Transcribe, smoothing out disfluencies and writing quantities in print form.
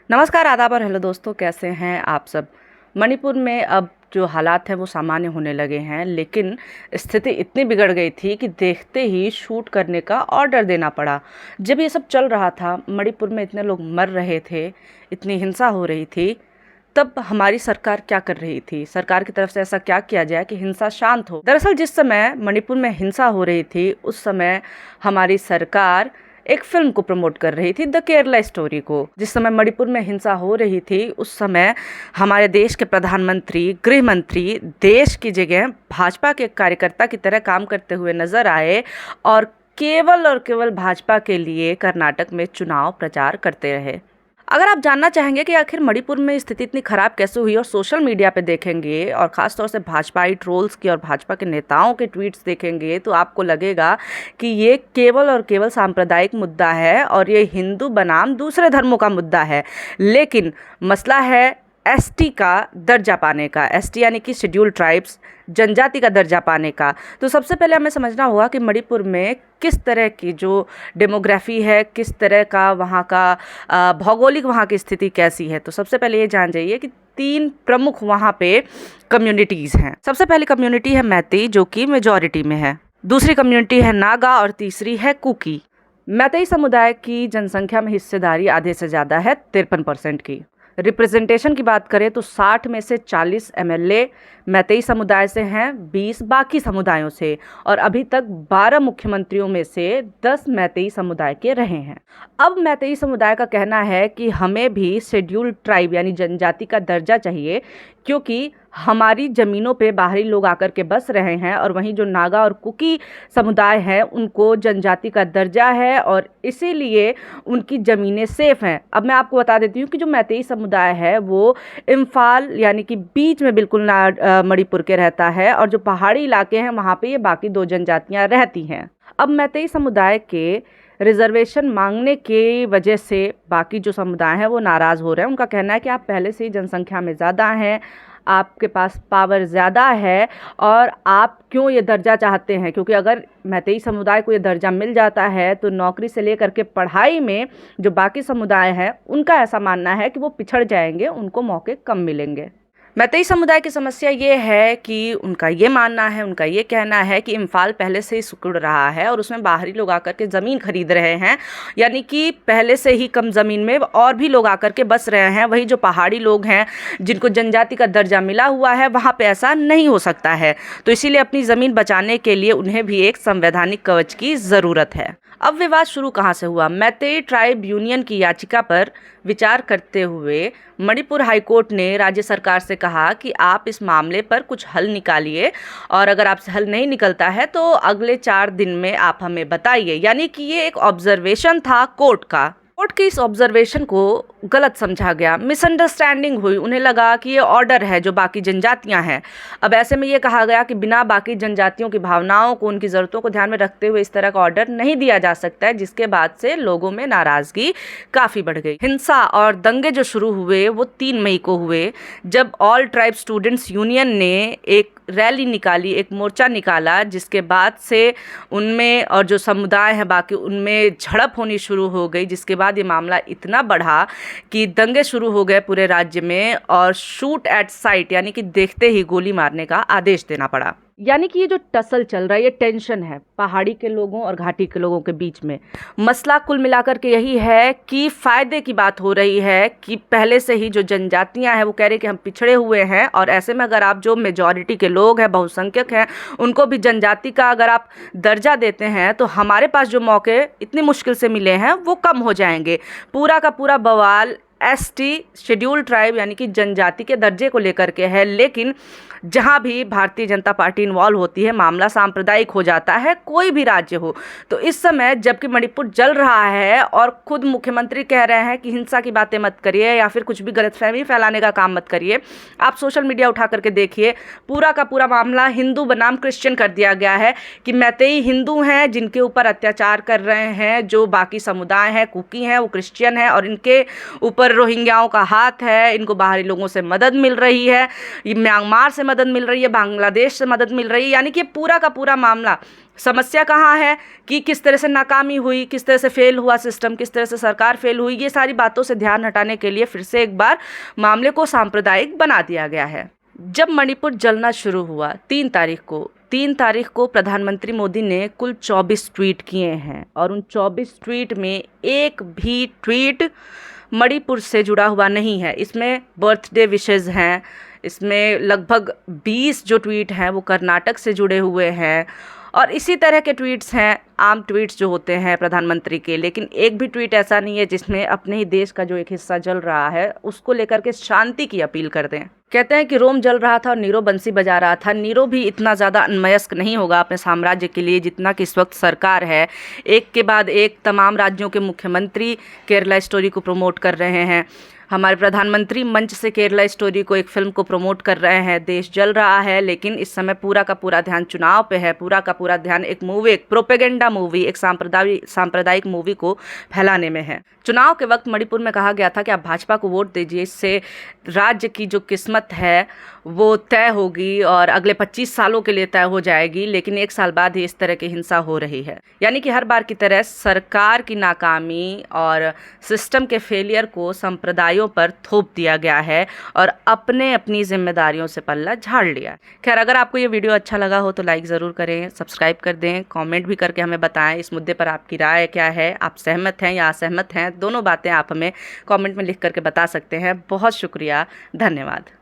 नमस्कार, आदाब और हेलो दोस्तों, कैसे हैं आप सब। मणिपुर में अब जो हालात हैं वो सामान्य होने लगे हैं, लेकिन स्थिति इतनी बिगड़ गई थी कि देखते ही शूट करने का ऑर्डर देना पड़ा। जब ये सब चल रहा था, मणिपुर में इतने लोग मर रहे थे, इतनी हिंसा हो रही थी, तब हमारी सरकार क्या कर रही थी? सरकार की तरफ से ऐसा क्या किया जाए कि हिंसा शांत हो। दरअसल जिस समय मणिपुर में हिंसा हो रही थी, उस समय हमारी सरकार एक फिल्म को प्रमोट कर रही थी, द केरला स्टोरी को। जिस समय मणिपुर में हिंसा हो रही थी, उस समय हमारे देश के प्रधानमंत्री, गृह मंत्री देश की जगह भाजपा के कार्यकर्ता की तरह काम करते हुए नजर आए और केवल भाजपा के लिए कर्नाटक में चुनाव प्रचार करते रहे। अगर आप जानना चाहेंगे कि आखिर मणिपुर में स्थिति इतनी खराब कैसे हुई और सोशल मीडिया पे देखेंगे और ख़ासतौर से भाजपाई ट्रोल्स की और भाजपा के नेताओं के ट्वीट्स देखेंगे, तो आपको लगेगा कि ये केवल सांप्रदायिक मुद्दा है और ये हिंदू बनाम दूसरे धर्मों का मुद्दा है। लेकिन मसला है एसटी का दर्जा पाने का, एसटी यानी कि शेड्यूल्ड ट्राइब्स, जनजाति का दर्जा पाने का। तो सबसे पहले हमें समझना होगा कि मणिपुर में किस तरह की जो डेमोग्राफी है, किस तरह का वहाँ का भौगोलिक वहाँ की स्थिति कैसी है। तो सबसे पहले ये जान जाइए कि 3 प्रमुख वहाँ पे कम्युनिटीज़ हैं। सबसे पहली कम्युनिटी है मैतेई, जो कि मेजॉरिटी में है। दूसरी कम्युनिटी है नागा और तीसरी है कुकी। मैतेई समुदाय की जनसंख्या में हिस्सेदारी आधे से ज़्यादा है, 53% की। रिप्रेजेंटेशन की बात करें तो 60 में से 40 एमएलए मैतेई समुदाय से हैं, 20 बाकी समुदायों से, और अभी तक 12 मुख्यमंत्रियों में से 10 मैतेई समुदाय के रहे हैं। अब मैतेई समुदाय का कहना है कि हमें भी शेड्यूल्ड ट्राइब यानी जनजाति का दर्जा चाहिए, क्योंकि हमारी ज़मीनों पे बाहरी लोग आकर के बस रहे हैं, और वहीं जो नागा और कुकी समुदाय हैं उनको जनजाति का दर्जा है और इसीलिए उनकी ज़मीनें सेफ़ हैं। अब मैं आपको बता देती हूँ कि जो मैतेई समुदाय है वो इम्फाल यानी कि बीच में बिल्कुल मणिपुर के रहता है, और जो पहाड़ी इलाके हैं वहाँ पे ये बाकी 2 जनजातियाँ रहती हैं। अब मैतेई समुदाय के रिजर्वेशन मांगने की वजह से बाकी जो समुदाय हैं वो नाराज़ हो रहे हैं। उनका कहना है कि आप पहले से ही जनसंख्या में ज़्यादा हैं, आपके पास पावर ज़्यादा है, और आप क्यों ये दर्जा चाहते हैं? क्योंकि अगर मैतेई समुदाय को ये दर्जा मिल जाता है तो नौकरी से लेकर के पढ़ाई में जो बाकी समुदाय हैं उनका ऐसा मानना है कि वो पिछड़ जाएंगे, उनको मौके कम मिलेंगे। मैतेई समुदाय की समस्या ये है कि उनका ये मानना है, उनका ये कहना है कि इम्फाल पहले से ही सिकुड़ रहा है और उसमें बाहरी लोग आकर के ज़मीन खरीद रहे हैं, यानी कि पहले से ही कम ज़मीन में और भी लोग आकर के बस रहे हैं। वही जो पहाड़ी लोग हैं जिनको जनजाति का दर्जा मिला हुआ है, वहाँ पे ऐसा नहीं हो सकता है। तो इसीलिए अपनी ज़मीन बचाने के लिए उन्हें भी एक संवैधानिक कवच की ज़रूरत है। अब विवाद शुरू कहाँ से हुआ? मैतेई ट्राइब यूनियन की याचिका पर विचार करते हुए मणिपुर हाईकोर्ट ने राज्य सरकार से कहा कि आप इस मामले पर कुछ हल निकालिए, और अगर आपसे हल नहीं निकलता है तो अगले 4 दिन में आप हमें बताइए। यानी कि ये एक ऑब्जर्वेशन था कोर्ट का। कोर्ट के इस ऑब्जर्वेशन को गलत समझा गया, मिसअंडरस्टैंडिंग हुई। उन्हें लगा कि ये ऑर्डर है जो बाकी जनजातियां हैं। अब ऐसे में ये कहा गया कि बिना बाकी जनजातियों की भावनाओं को, उनकी ज़रूरतों को ध्यान में रखते हुए इस तरह का ऑर्डर नहीं दिया जा सकता है, जिसके बाद से लोगों में नाराज़गी काफ़ी बढ़ गई। हिंसा और दंगे जो शुरू हुए वो 3 मई को हुए, जब ऑल ट्राइब स्टूडेंट्स यूनियन ने एक रैली निकाली, एक मोर्चा निकाला, जिसके बाद से उनमें और जो समुदाय है बाकी उनमें झड़प होनी शुरू हो गई। जिसके बाद ये मामला इतना बढ़ा कि दंगे शुरू हो गए पूरे राज्य में और शूट एट साइट यानी कि देखते ही गोली मारने का आदेश देना पड़ा। यानी कि ये जो टसल चल रहा है, ये टेंशन है पहाड़ी के लोगों और घाटी के लोगों के बीच में। मसला कुल मिलाकर के यही है कि फ़ायदे की बात हो रही है कि पहले से ही जो जनजातियां हैं वो कह रहे हैं कि हम पिछड़े हुए हैं, और ऐसे में अगर आप जो मेजॉरिटी के लोग हैं, बहुसंख्यक हैं, उनको भी जनजाति का अगर आप दर्जा देते हैं तो हमारे पास जो मौके इतनी मुश्किल से मिले हैं वो कम हो जाएंगे। पूरा का पूरा बवाल एसटी शेड्यूल्ड ट्राइब यानी कि जनजाति के दर्जे को लेकर के है। लेकिन जहाँ भी भारतीय जनता पार्टी इन्वॉल्व होती है, मामला सांप्रदायिक हो जाता है, कोई भी राज्य हो। तो इस समय जबकि मणिपुर जल रहा है और खुद मुख्यमंत्री कह रहे हैं कि हिंसा की बातें मत करिए या फिर कुछ भी गलतफहमी फैलाने का काम मत करिए, आप सोशल मीडिया उठा करके देखिए, पूरा का पूरा मामला हिंदू बनाम क्रिश्चियन कर दिया गया है कि मैतेई हिंदू हैं जिनके ऊपर अत्याचार कर रहे हैं, जो बाकी समुदाय हैं, कुकी हैं, वो क्रिश्चियन हैं, और इनके ऊपर ऊपर रोहिंग्याओं का हाथ है, इनको बाहरी लोगों से मदद मिल रही है, ये म्यांमार से मदद मिल रही है, बांग्लादेश से मदद मिल रही है। यानी कि पूरा का पूरा मामला, समस्या कहाँ है कि किस तरह से नाकामी हुई, किस तरह से फेल हुआ सिस्टम, किस तरह से सरकार फेल हुई, ये सारी बातों से ध्यान हटाने के लिए फिर से एक बार मामले को सांप्रदायिक बना दिया गया है। जब मणिपुर जलना शुरू हुआ 3 तारीख को प्रधानमंत्री मोदी ने कुल 24 ट्वीट किए हैं और उन 24 ट्वीट में एक भी ट्वीट मणिपुर से जुड़ा हुआ नहीं है। इसमें बर्थडे विशेज़ हैं, इसमें लगभग 20 जो ट्वीट हैं वो कर्नाटक से जुड़े हुए हैं और इसी तरह के ट्वीट्स हैं, आम ट्वीट्स जो होते हैं प्रधानमंत्री के। लेकिन एक भी ट्वीट ऐसा नहीं है जिसमें अपने ही देश का जो एक हिस्सा जल रहा है उसको लेकर के शांति की अपील कर दें। कहते हैं कि रोम जल रहा था और नीरो बंसी बजा रहा था। नीरो भी इतना ज़्यादा अन्वयस्क नहीं होगा अपने साम्राज्य के लिए जितना कि इस वक्त सरकार है। एक के बाद एक तमाम राज्यों के मुख्यमंत्री केरला स्टोरी को प्रमोट कर रहे हैं। हमारे प्रधानमंत्री मंच से केरला स्टोरी को, एक फिल्म को प्रमोट कर रहे हैं। देश जल रहा है लेकिन इस समय पूरा का पूरा ध्यान चुनाव पे है, पूरा का पूरा ध्यान एक मूवी, एक प्रोपेगेंडा मूवी, एक सांप्रदायिक मूवी को फैलाने में है। चुनाव के वक्त मणिपुर में कहा गया था कि आप भाजपा को वोट दीजिए, इससे राज्य की जो किस्मत है वो तय होगी और अगले 25 सालों के लिए तय हो जाएगी। लेकिन 1 साल बाद ही इस तरह की हिंसा हो रही है। यानी कि हर बार की तरह सरकार की नाकामी और सिस्टम के फेलियर को संप्रदायों पर थोप दिया गया है और अपनी जिम्मेदारियों से पल्ला झाड़ लिया। खैर, अगर आपको ये वीडियो अच्छा लगा हो तो लाइक ज़रूर करें, सब्सक्राइब कर दें, कमेंट भी करके हमें बताएं इस मुद्दे पर आपकी राय क्या है, आप सहमत हैं या असहमत हैं। दोनों बातें आप हमें कमेंट में लिख करके बता सकते हैं। बहुत शुक्रिया, धन्यवाद।